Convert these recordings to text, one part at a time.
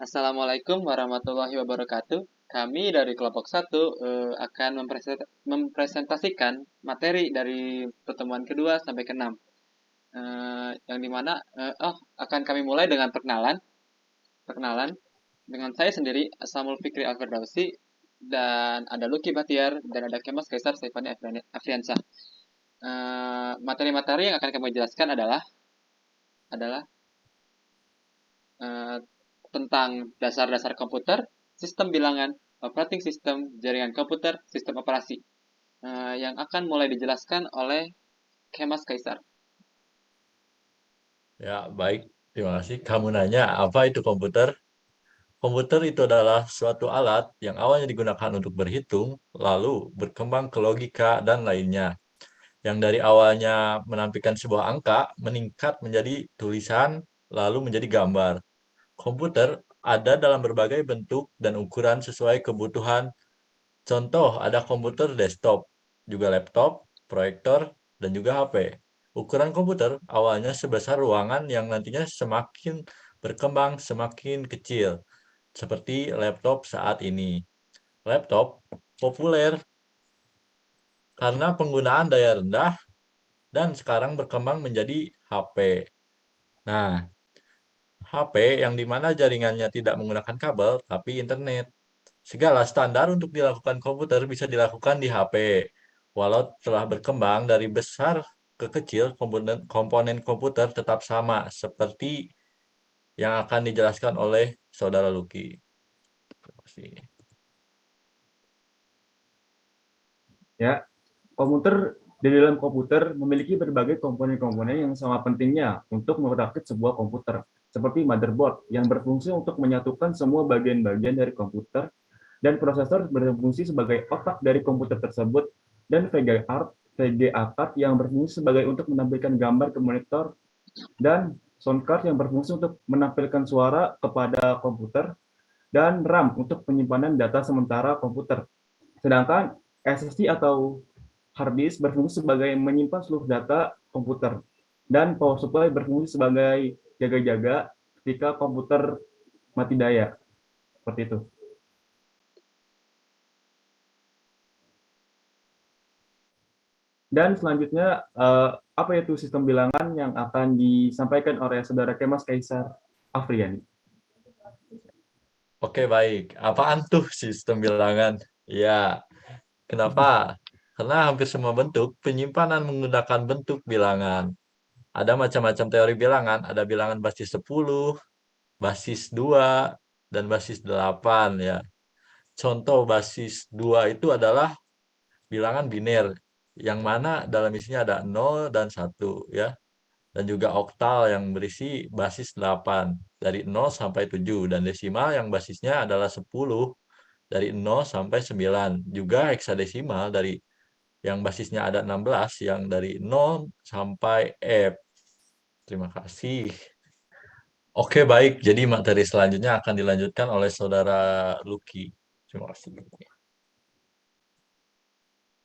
Assalamualaikum warahmatullahi wabarakatuh. Kami dari kelompok satu akan mempresentasikan materi dari pertemuan kedua sampai ke-6. Yang dimana akan kami mulai dengan perkenalan. Perkenalan dengan saya sendiri, Asamul Fikri Alfirdausi, dan ada Lucky Batiar, dan ada Kemas Kaisar Saifani Afriansyah. Materi-materi yang akan kami jelaskan adalah eh, tentang dasar-dasar komputer, sistem bilangan, operating system, jaringan komputer, sistem operasi, yang akan mulai dijelaskan oleh Kemas Kaisar. Ya, baik. Terima kasih. Kamu nanya, apa itu komputer? Komputer itu adalah suatu alat yang awalnya digunakan untuk berhitung, lalu berkembang ke logika dan lainnya. Yang dari awalnya menampilkan sebuah angka, meningkat menjadi tulisan, lalu menjadi gambar. Komputer ada dalam berbagai bentuk dan ukuran sesuai kebutuhan. Contoh, ada komputer desktop, juga laptop, proyektor, dan juga HP. Ukuran komputer awalnya sebesar ruangan yang nantinya semakin berkembang semakin kecil, seperti laptop saat ini. Laptop populer karena penggunaan daya rendah dan sekarang berkembang menjadi HP. Nah, HP yang dimana jaringannya tidak menggunakan kabel tapi internet. Segala standar untuk dilakukan komputer bisa dilakukan di HP. Walau telah berkembang dari besar ke kecil, komponen komputer tetap sama seperti yang akan dijelaskan oleh Saudara Lucky. Terima kasih. Ya, di dalam komputer memiliki berbagai komponen-komponen yang sama pentingnya untuk merakit sebuah komputer, seperti motherboard yang berfungsi untuk menyatukan semua bagian-bagian dari komputer, dan prosesor berfungsi sebagai otak dari komputer tersebut, dan VGA card yang berfungsi sebagai untuk menampilkan gambar ke monitor, dan sound card yang berfungsi untuk menampilkan suara kepada komputer, dan RAM untuk penyimpanan data sementara komputer. Sedangkan SSD atau hard disk berfungsi sebagai menyimpan seluruh data komputer, dan power supply berfungsi sebagai jaga-jaga ketika komputer mati daya. Seperti itu. Dan selanjutnya, apa itu sistem bilangan yang akan disampaikan oleh Saudara Kemas Kaisar Afriani? Oke, baik. Apaan tuh sistem bilangan? Ya, kenapa? Karena hampir semua bentuk penyimpanan menggunakan bentuk bilangan. Ada macam-macam teori bilangan, ada bilangan basis 10, basis 2, dan basis 8 ya. Contoh basis 2 itu adalah bilangan biner, yang mana dalam isinya ada 0 dan 1 ya. Dan juga oktal yang berisi basis 8 dari 0 sampai 7, dan desimal yang basisnya adalah 10 dari 0 sampai 9. Juga heksadesimal dari yang basisnya ada 16 yang dari 0 sampai F. Terima kasih. Oke, baik. Jadi materi selanjutnya akan dilanjutkan oleh Saudara Lucky. Terima kasih.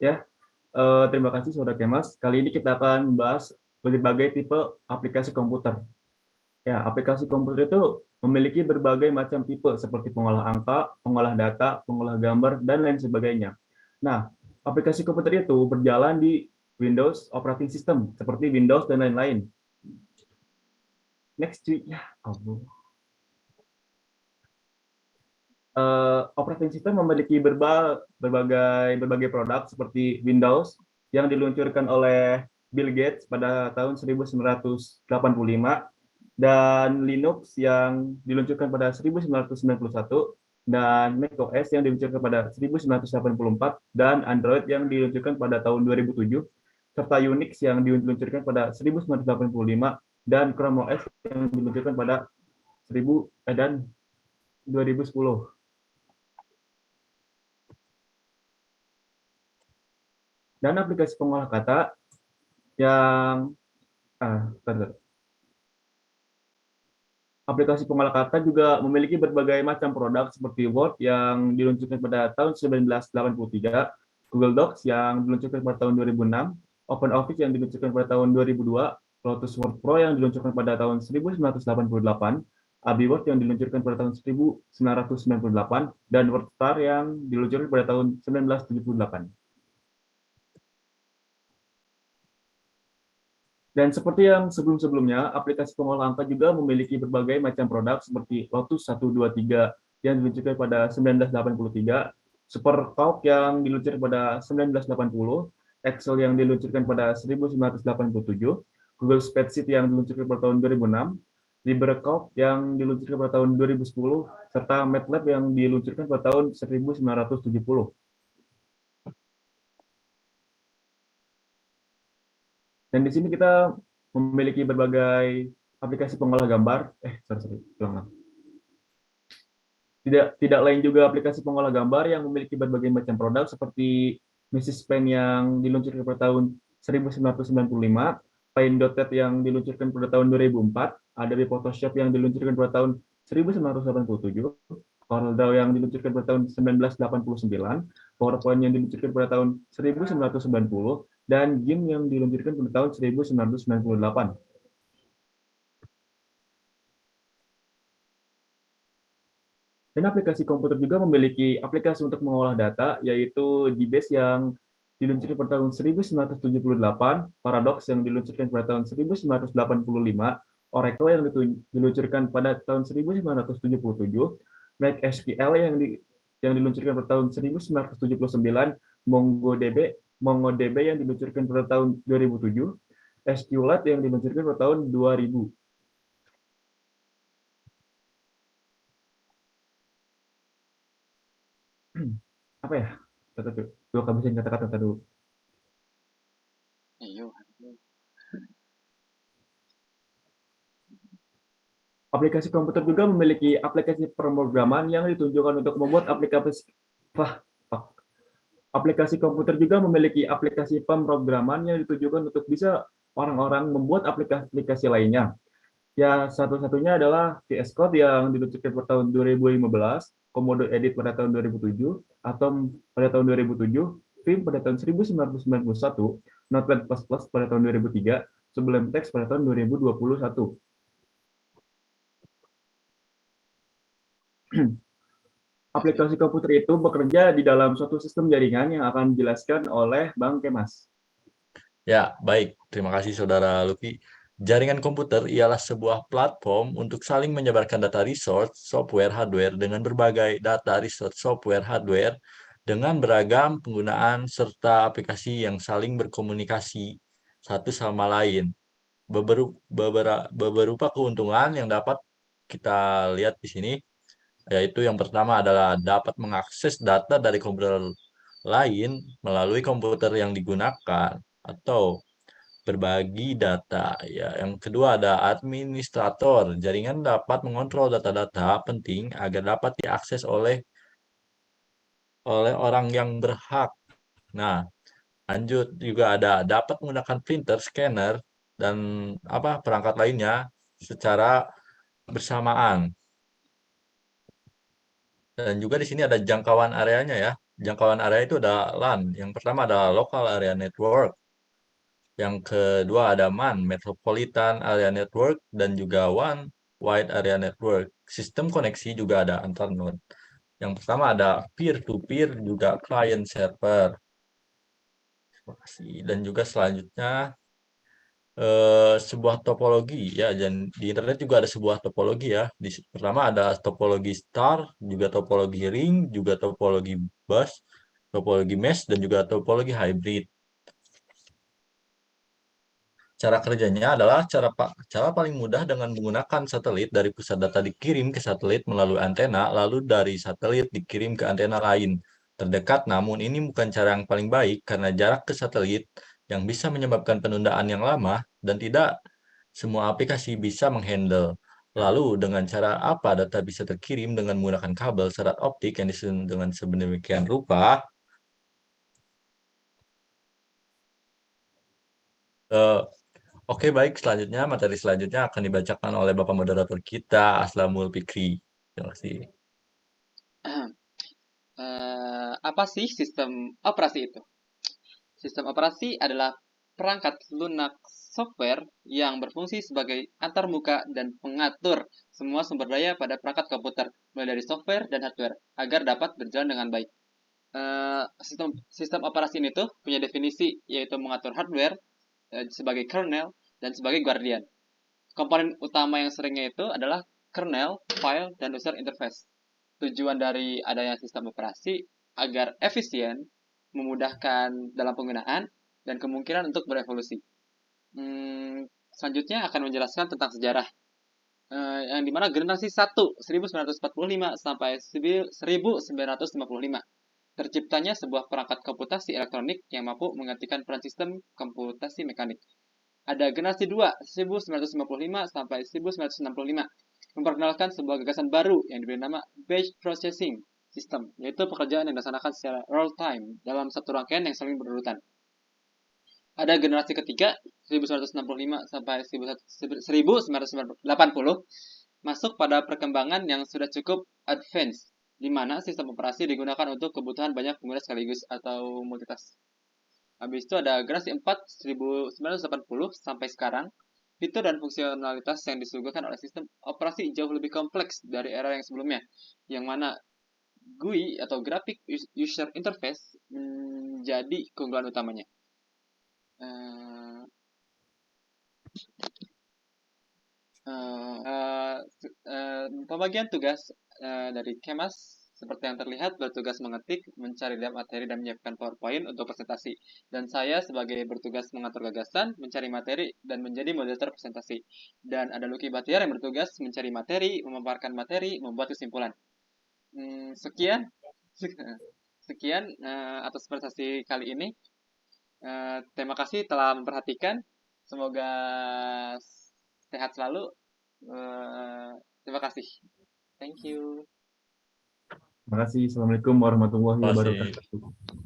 Ya, terima kasih Saudara Kemas. Kali ini kita akan membahas berbagai tipe aplikasi komputer. Ya, aplikasi komputer itu memiliki berbagai macam tipe seperti pengolah angka, pengolah data, pengolah gambar, dan lain sebagainya. Nah, aplikasi komputer itu berjalan di Windows operating system seperti Windows dan lain-lain. Next, ya, ampun. Operating system memiliki berbagai produk seperti Windows yang diluncurkan oleh Bill Gates pada tahun 1985, dan Linux yang diluncurkan pada 1991, dan macOS yang diluncurkan pada 1984, dan Android yang diluncurkan pada tahun 2007, serta Unix yang diluncurkan pada 1985, dan Chrome OS yang diluncurkan pada 2010. Dan aplikasi pengolah kata yang aplikasi pengolah kata juga memiliki berbagai macam produk seperti Word yang diluncurkan pada tahun 1983, Google Docs yang diluncurkan pada tahun 2006, OpenOffice yang diluncurkan pada tahun 2002, Lotus Word Pro yang diluncurkan pada tahun 1988, Abbey Word yang diluncurkan pada tahun 1998, dan WordStar yang diluncurkan pada tahun 1978. Dan seperti yang sebelum-sebelumnya, aplikasi pengolah angka juga memiliki berbagai macam produk seperti Lotus 123 yang diluncurkan pada 1983, SuperCalc yang diluncurkan pada 1980, Excel yang diluncurkan pada 1987, Google Spreadsheet yang diluncurkan pada tahun 2006, LibreCalc yang diluncurkan pada tahun 2010, serta MATLAB yang diluncurkan pada tahun 1970. Dan di sini kita memiliki berbagai aplikasi pengolah gambar. Tidak lain juga aplikasi pengolah gambar yang memiliki berbagai macam produk seperti Mrs. Paint yang diluncurkan pada tahun 1995, Paint.net yang diluncurkan pada tahun 2004, Adobe Photoshop yang diluncurkan pada tahun 1987, CorelDRAW yang diluncurkan pada tahun 1989, PowerPoint yang diluncurkan pada tahun 1990, dan GIMP yang diluncurkan pada tahun 1998. Dan aplikasi komputer juga memiliki aplikasi untuk mengolah data, yaitu DBase yang diluncurkan pada tahun 1978, Paradox yang diluncurkan pada tahun 1985, Oracle yang diluncurkan pada tahun 1977, MySQL yang diluncurkan pada tahun 1979, MongoDB yang diluncurkan pada tahun 2007, SQLite yang diluncurkan pada tahun 2000. Apa ya? Dua kehabisan kata-kata dulu. Iyo. Aplikasi komputer juga memiliki aplikasi pemrograman yang ditujukan untuk membuat aplikasi komputer juga memiliki aplikasi pemrograman yang ditujukan untuk bisa orang-orang membuat aplikasi lainnya. Ya, satu-satunya adalah VS Code yang diluncurkan pada tahun 2015, Komodo Edit pada tahun 2007, Atom pada tahun 2007, Vim pada tahun 1991, Notepad++ pada tahun 2003, Sublime Text pada tahun 2021. Aplikasi komputer itu bekerja di dalam suatu sistem jaringan yang akan dijelaskan oleh Bang Kemas. Ya, baik. Terima kasih Saudara Lucky. Jaringan komputer ialah sebuah platform untuk saling menyebarkan data resource, software, hardware dengan berbagai data resource, software, hardware dengan beragam penggunaan serta aplikasi yang saling berkomunikasi satu sama lain. Beberapa keuntungan yang dapat kita lihat di sini, yaitu yang pertama adalah dapat mengakses data dari komputer lain melalui komputer yang digunakan atau berbagi data. Ya, yang kedua ada administrator. Jaringan dapat mengontrol data-data penting agar dapat diakses oleh orang yang berhak. Nah, lanjut juga ada dapat menggunakan printer, scanner, dan perangkat lainnya secara bersamaan. Dan juga di sini ada jangkauan areanya ya. Jangkauan area itu ada LAN. Yang pertama ada local area network. Yang kedua ada MAN, Metropolitan Area Network, dan juga WAN, Wide Area Network. Sistem koneksi juga ada antar node. Yang pertama ada peer-to-peer, juga client server. Dan juga selanjutnya sebuah topologi ya, dan di internet juga ada sebuah topologi ya. Pertama ada topologi star, juga topologi ring, juga topologi bus, topologi mesh, dan juga topologi hybrid. Cara kerjanya adalah cara paling mudah dengan menggunakan satelit. Dari pusat data dikirim ke satelit melalui antena, lalu dari satelit dikirim ke antena lain terdekat. Namun ini bukan cara yang paling baik karena jarak ke satelit yang bisa menyebabkan penundaan yang lama dan tidak semua aplikasi bisa menghandle. Lalu dengan cara apa data bisa terkirim dengan menggunakan kabel serat optik yang disusun dengan sedemikian rupa? Oke, baik. Selanjutnya, materi selanjutnya akan dibacakan oleh Bapak Moderator kita, Aslamul Fikri. Terima kasih. Apa sih sistem operasi itu? Sistem operasi adalah perangkat lunak software yang berfungsi sebagai antarmuka dan pengatur semua sumber daya pada perangkat komputer, mulai dari software dan hardware, agar dapat berjalan dengan baik. Sistem operasi ini tuh punya definisi, yaitu mengatur hardware sebagai kernel dan sebagai guardian. Komponen utama yang seringnya itu adalah kernel, file, dan user interface. Tujuan dari adanya sistem operasi agar efisien, memudahkan dalam penggunaan, dan kemungkinan untuk berevolusi. Selanjutnya akan menjelaskan tentang sejarah, yang dimana generasi 1 1945 sampai 1955 terciptanya sebuah perangkat komputasi elektronik yang mampu menggantikan peran sistem komputasi mekanik. Ada generasi 2 1955 sampai 1965 memperkenalkan sebuah gagasan baru yang diberi nama Batch Processing System, yaitu pekerjaan yang dilaksanakan secara real time dalam satu rangkaian yang saling berurutan. Ada generasi ketiga 1965 sampai 1980 masuk pada perkembangan yang sudah cukup advance, di mana sistem operasi digunakan untuk kebutuhan banyak pengguna sekaligus atau multitask. Habis itu ada generasi 4 1980 sampai sekarang. Fitur dan fungsionalitas yang disuguhkan oleh sistem operasi jauh lebih kompleks dari era yang sebelumnya, yang mana GUI atau Graphic User Interface menjadi keunggulan utamanya. Pembagian tugas dari Kemas seperti yang terlihat bertugas mengetik, mencari materi, dan menyiapkan PowerPoint untuk presentasi. Dan saya sebagai bertugas mengatur gagasan, mencari materi, dan menjadi moderator presentasi. Dan ada Lucky Batiar yang bertugas mencari materi, memaparkan materi, membuat kesimpulan. Sekian atas presentasi kali ini. Terima kasih telah memperhatikan. Semoga sehat selalu. Terima kasih. Thank you. Terima kasih. Assalamualaikum warahmatullahi Terima kasih. wabarakatuh.